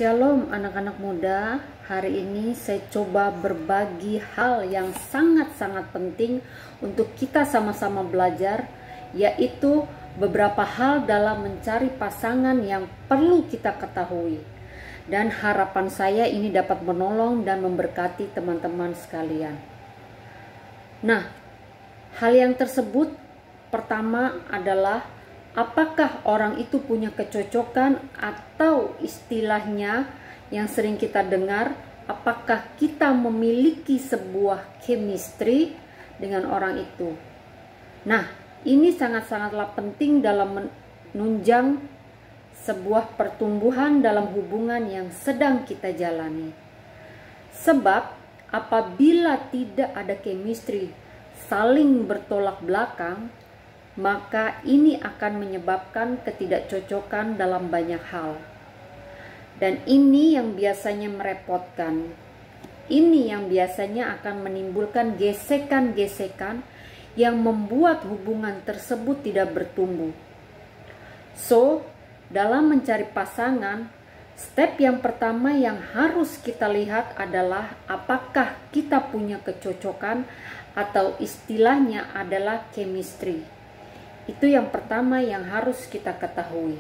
Shalom anak-anak muda, hari ini saya coba berbagi hal yang sangat-sangat penting untuk kita sama-sama belajar, yaitu beberapa hal dalam mencari pasangan yang perlu kita ketahui. Dan harapan saya ini dapat menolong dan memberkati teman-teman sekalian. Nah, hal yang tersebut pertama adalah apakah orang itu punya kecocokan, atau istilahnya yang sering kita dengar, apakah kita memiliki sebuah chemistry dengan orang itu. Nah, ini sangat-sangatlah penting dalam menunjang sebuah pertumbuhan dalam hubungan yang sedang kita jalani. Sebab apabila tidak ada chemistry, saling bertolak belakang, maka ini akan menyebabkan ketidakcocokan dalam banyak hal. Dan ini yang biasanya merepotkan. Ini yang biasanya akan menimbulkan gesekan-gesekan yang membuat hubungan tersebut tidak bertumbuh. So, dalam mencari pasangan, step yang pertama yang harus kita lihat adalah apakah kita punya kecocokan, atau istilahnya adalah chemistry. Itu yang pertama yang harus kita ketahui.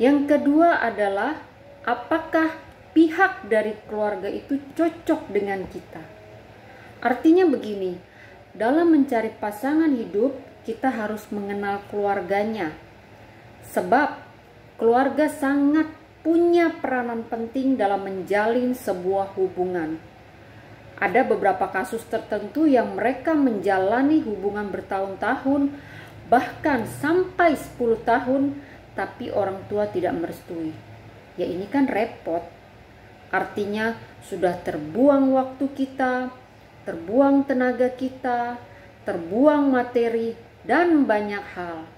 Yang kedua adalah apakah pihak dari keluarga itu cocok dengan kita. Artinya begini, dalam mencari pasangan hidup kita harus mengenal keluarganya. Sebab keluarga sangat punya peranan penting dalam menjalin sebuah hubungan. Ada beberapa kasus tertentu yang mereka menjalani hubungan bertahun-tahun, bahkan sampai 10 tahun, tapi orang tua tidak merestui. Ya ini kan repot. Artinya sudah terbuang waktu kita, terbuang tenaga kita, terbuang materi, dan banyak hal.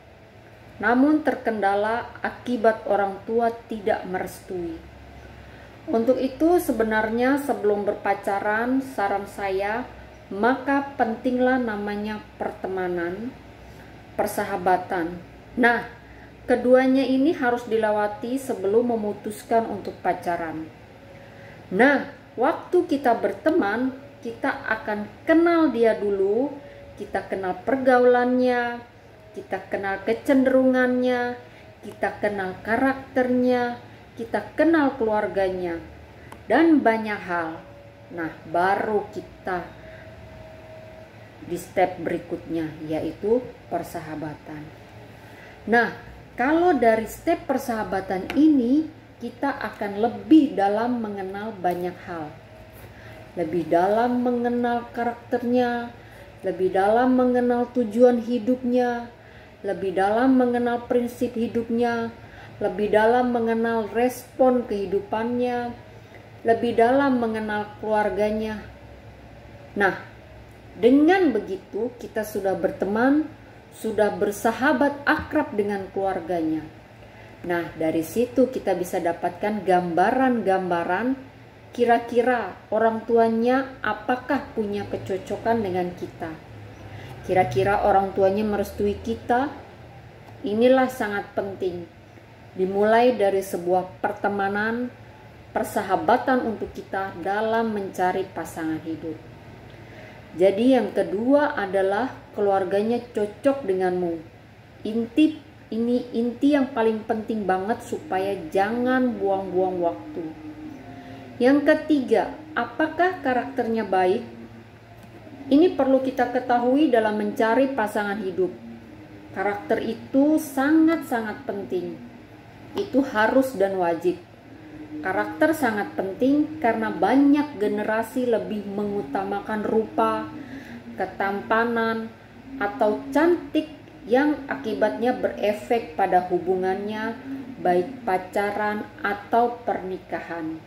Namun terkendala akibat orang tua tidak merestui. Untuk itu sebenarnya sebelum berpacaran, saran saya, maka pentinglah namanya pertemanan, persahabatan. Nah, keduanya ini harus dilewati sebelum memutuskan untuk pacaran. Nah, waktu kita berteman, kita akan kenal dia dulu, kita kenal pergaulannya, kita kenal kecenderungannya, kita kenal karakternya, kita kenal keluarganya, dan banyak hal. Nah, baru kita di step berikutnya, yaitu persahabatan. Nah, kalau dari step persahabatan ini kita akan lebih dalam mengenal banyak hal, lebih dalam mengenal karakternya, lebih dalam mengenal tujuan hidupnya, lebih dalam mengenal prinsip hidupnya, lebih dalam mengenal respon kehidupannya, lebih dalam mengenal keluarganya. Nah, dengan begitu kita sudah berteman, sudah bersahabat akrab dengan keluarganya. Nah, dari situ kita bisa dapatkan gambaran-gambaran kira-kira orang tuanya apakah punya kecocokan dengan kita. Kira-kira orang tuanya merestui kita. Inilah sangat penting. Dimulai dari sebuah pertemanan, persahabatan untuk kita dalam mencari pasangan hidup. Jadi yang kedua adalah keluarganya cocok denganmu. Ini inti yang paling penting banget supaya jangan buang-buang waktu. Yang ketiga, apakah karakternya baik? Ini perlu kita ketahui dalam mencari pasangan hidup. Karakter itu sangat-sangat penting. Itu harus dan wajib. Karakter sangat penting karena banyak generasi lebih mengutamakan rupa, ketampanan, atau cantik yang akibatnya berefek pada hubungannya, baik pacaran atau pernikahan.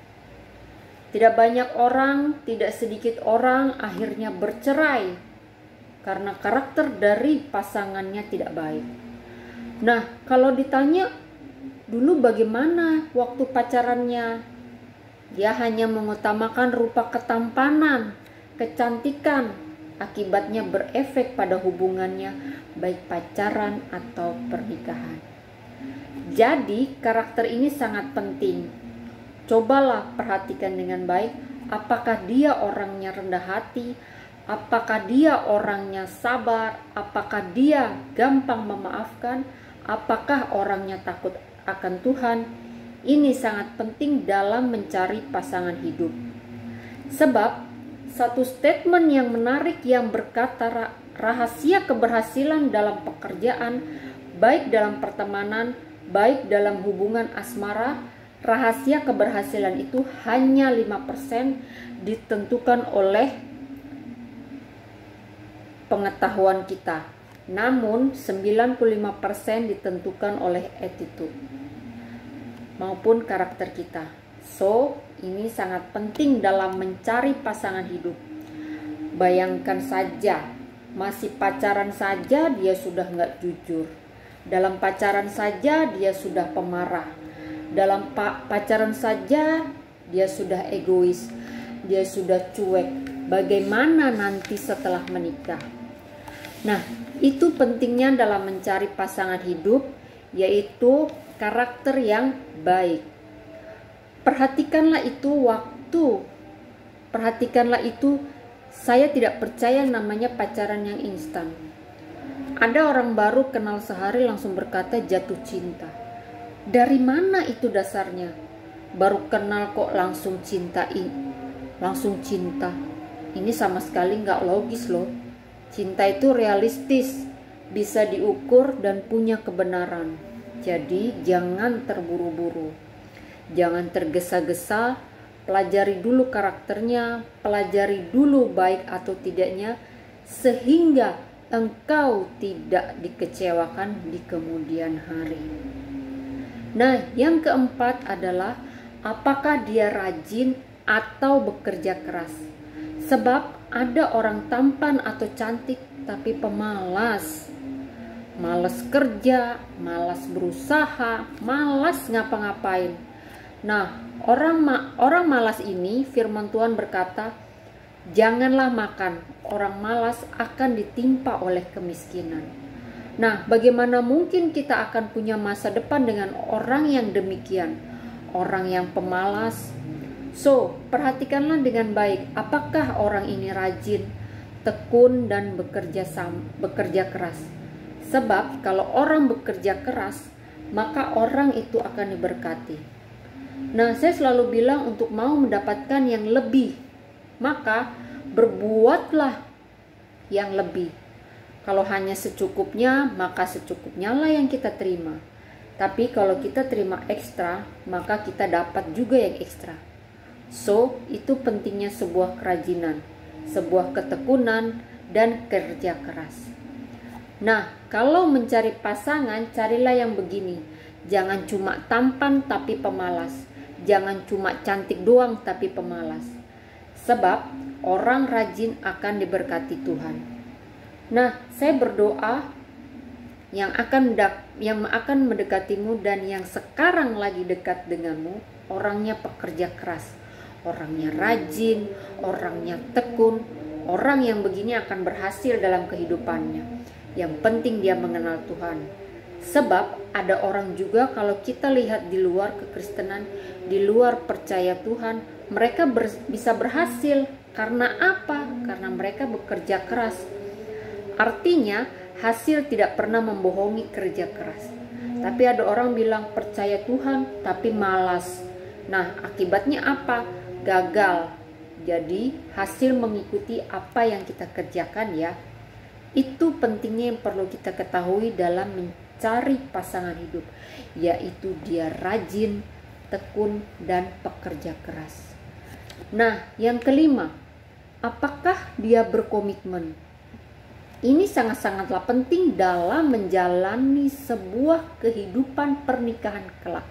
Tidak banyak orang, tidak sedikit orang akhirnya bercerai karena karakter dari pasangannya tidak baik. Nah, kalau ditanya dulu bagaimana waktu pacarannya, dia hanya mengutamakan rupa ketampanan, kecantikan, akibatnya berefek pada hubungannya baik pacaran atau pernikahan. Jadi karakter ini sangat penting. Cobalah perhatikan dengan baik, apakah dia orangnya rendah hati, apakah dia orangnya sabar, apakah dia gampang memaafkan, apakah orangnya takut akan Tuhan. Ini sangat penting dalam mencari pasangan hidup. Sebab satu statement yang menarik yang berkata rahasia keberhasilan dalam pekerjaan, baik dalam pertemanan, baik dalam hubungan asmara, rahasia keberhasilan itu hanya 5% ditentukan oleh pengetahuan kita, namun 95% ditentukan oleh attitude maupun karakter kita. So, ini sangat penting dalam mencari pasangan hidup. Bayangkan saja, masih pacaran saja dia sudah nggak jujur. Dalam pacaran saja dia sudah pemarah. Dalam pacaran saja dia sudah egois. Dia sudah cuek. Bagaimana nanti setelah menikah? Nah, itu pentingnya dalam mencari pasangan hidup, yaitu karakter yang baik. Perhatikanlah itu saya tidak percaya namanya pacaran yang instan. Ada orang baru kenal sehari langsung berkata jatuh cinta. Dari mana itu dasarnya? Baru kenal kok langsung cinta. Ini sama sekali nggak logis loh. Cinta itu realistis, bisa diukur dan punya kebenaran. Jadi jangan terburu-buru, jangan tergesa-gesa. Pelajari dulu karakternya, pelajari dulu baik atau tidaknya, sehingga engkau tidak dikecewakan di kemudian hari. Nah, yang keempat adalah apakah dia rajin atau bekerja keras. Sebab ada orang tampan atau cantik tapi pemalas. Malas kerja, malas berusaha, malas ngapa-ngapain. Nah, orang malas ini, firman Tuhan berkata, janganlah makan. Orang malas akan ditimpa oleh kemiskinan. Nah, bagaimana mungkin kita akan punya masa depan dengan orang yang demikian? Orang yang pemalas. So, perhatikanlah dengan baik, apakah orang ini rajin, tekun, dan bekerja keras. Sebab kalau orang bekerja keras, maka orang itu akan diberkati. Nah, saya selalu bilang untuk mau mendapatkan yang lebih, maka berbuatlah yang lebih. Kalau hanya secukupnya, maka secukupnya lah yang kita terima. Tapi kalau kita terima ekstra, maka kita dapat juga yang ekstra. So, itu pentingnya sebuah kerajinan, sebuah ketekunan, dan kerja keras. Nah, kalau mencari pasangan, carilah yang begini. Jangan cuma tampan tapi pemalas. Jangan cuma cantik doang tapi pemalas. Sebab orang rajin akan diberkati Tuhan. Nah, saya berdoa yang akan mendekatimu dan yang sekarang lagi dekat denganmu, orangnya pekerja keras, orangnya rajin, orangnya tekun. Orang yang begini akan berhasil dalam kehidupannya. Yang penting dia mengenal Tuhan. Sebab ada orang juga kalau kita lihat di luar kekristenan, di luar percaya Tuhan, mereka bisa berhasil. Karena apa? Karena mereka bekerja keras. Artinya hasil tidak pernah membohongi kerja keras. Tapi ada orang bilang percaya Tuhan tapi malas. Nah, akibatnya apa? Gagal. Jadi hasil mengikuti apa yang kita kerjakan ya. Itu pentingnya yang perlu kita ketahui dalam mencari pasangan hidup, yaitu dia rajin, tekun, dan pekerja keras. Nah, yang kelima, apakah dia berkomitmen? Ini sangat-sangatlah penting dalam menjalani sebuah kehidupan pernikahan kelak.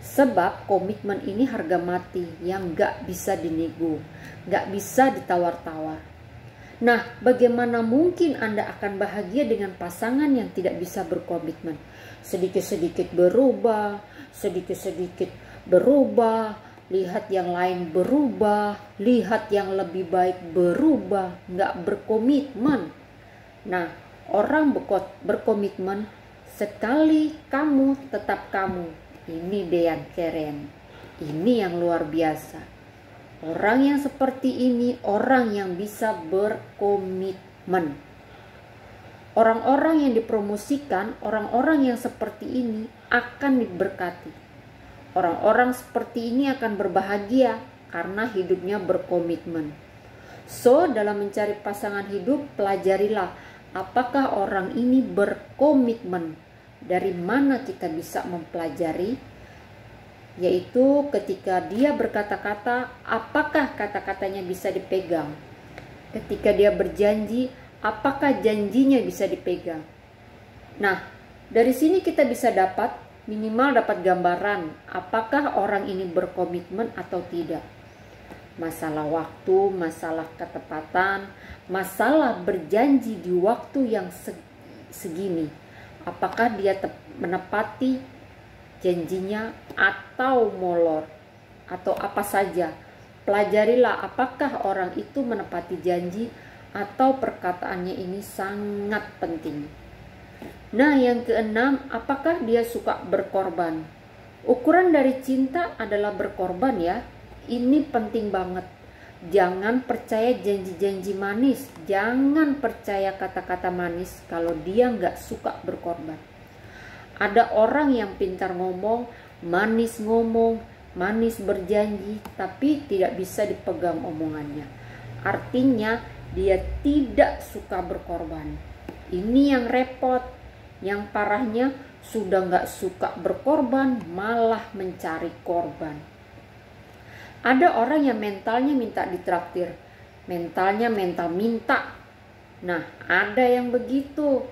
Sebab komitmen ini harga mati yang gak bisa dinego, gak bisa ditawar-tawar. Nah, bagaimana mungkin Anda akan bahagia dengan pasangan yang tidak bisa berkomitmen? Sedikit-sedikit berubah, lihat yang lain berubah, lihat yang lebih baik berubah, gak berkomitmen. Nah, orang berkomitmen, sekali kamu tetap kamu. Ini deh yang keren. Ini yang luar biasa. Orang yang seperti ini orang yang bisa berkomitmen. Orang-orang yang dipromosikan, orang-orang yang seperti ini akan diberkati. Orang-orang seperti ini akan berbahagia karena hidupnya berkomitmen. So, dalam mencari pasangan hidup, pelajarilah apakah orang ini berkomitmen. Dari mana kita bisa mempelajari? Yaitu ketika dia berkata-kata, apakah kata-katanya bisa dipegang? Ketika dia berjanji, apakah janjinya bisa dipegang? Nah, dari sini kita bisa minimal dapat gambaran apakah orang ini berkomitmen atau tidak. Masalah waktu, masalah ketepatan, masalah berjanji di waktu yang segini. Apakah dia menepati janjinya atau molor atau apa saja. Pelajarilah apakah orang itu menepati janji atau perkataannya ini sangat penting. Nah, yang keenam, apakah dia suka berkorban? Ukuran dari cinta adalah berkorban ya. Ini penting banget. Jangan percaya janji-janji manis. Jangan percaya kata-kata manis kalau dia nggak suka berkorban. Ada orang yang pintar ngomong, manis berjanji, tapi tidak bisa dipegang omongannya. Artinya dia tidak suka berkorban. Ini yang repot. Yang parahnya sudah nggak suka berkorban, malah mencari korban. Ada orang yang mentalnya minta ditraktir, mentalnya mental minta. Nah, ada yang begitu.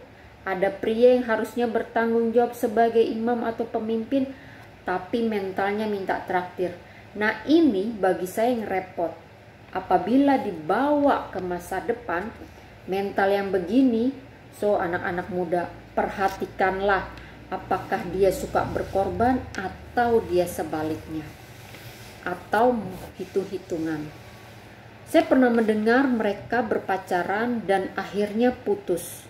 Ada pria yang harusnya bertanggung jawab sebagai imam atau pemimpin, tapi mentalnya minta traktir. Nah, ini bagi saya yang repot. Apabila dibawa ke masa depan, mental yang begini, so anak-anak muda, perhatikanlah apakah dia suka berkorban atau dia sebaliknya. Atau hitung-hitungan. Saya pernah mendengar mereka berpacaran dan akhirnya putus.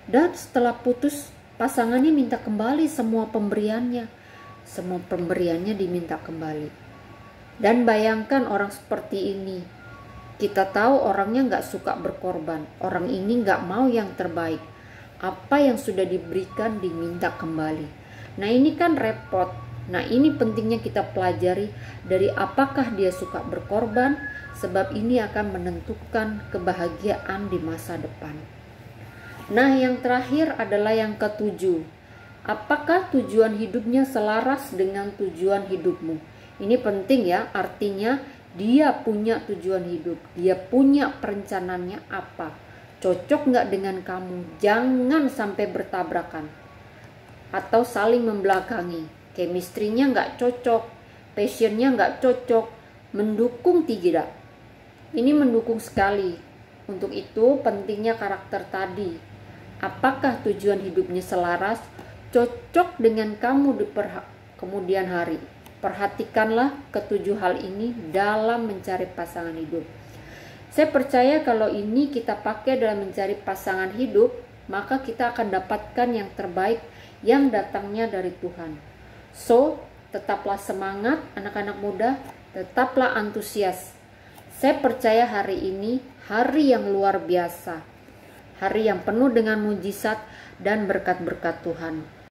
Dan setelah putus, pasangannya minta kembali semua pemberiannya. Semua pemberiannya diminta kembali. Dan bayangkan orang seperti ini. Kita tahu orangnya nggak suka berkorban. Orang ini nggak mau yang terbaik. Apa yang sudah diberikan diminta kembali. Nah, ini kan repot. Nah, ini pentingnya kita pelajari dari apakah dia suka berkorban, sebab ini akan menentukan kebahagiaan di masa depan. Nah, yang terakhir adalah yang ketujuh. Apakah tujuan hidupnya selaras dengan tujuan hidupmu? Ini penting ya, artinya dia punya tujuan hidup, dia punya perencanaannya apa. Cocok nggak dengan kamu? Jangan sampai bertabrakan atau saling membelakangi. Chemistry-nya nggak cocok, passion-nya nggak cocok, mendukung tidak. Ini mendukung sekali. Untuk itu pentingnya karakter tadi. Apakah tujuan hidupnya selaras, cocok dengan kamu di kemudian hari. Perhatikanlah ketujuh hal ini dalam mencari pasangan hidup. Saya percaya kalau ini kita pakai dalam mencari pasangan hidup, maka kita akan dapatkan yang terbaik yang datangnya dari Tuhan. So, tetaplah semangat anak-anak muda, tetaplah antusias. Saya percaya hari ini hari yang luar biasa. Hari yang penuh dengan mujizat dan berkat-berkat Tuhan.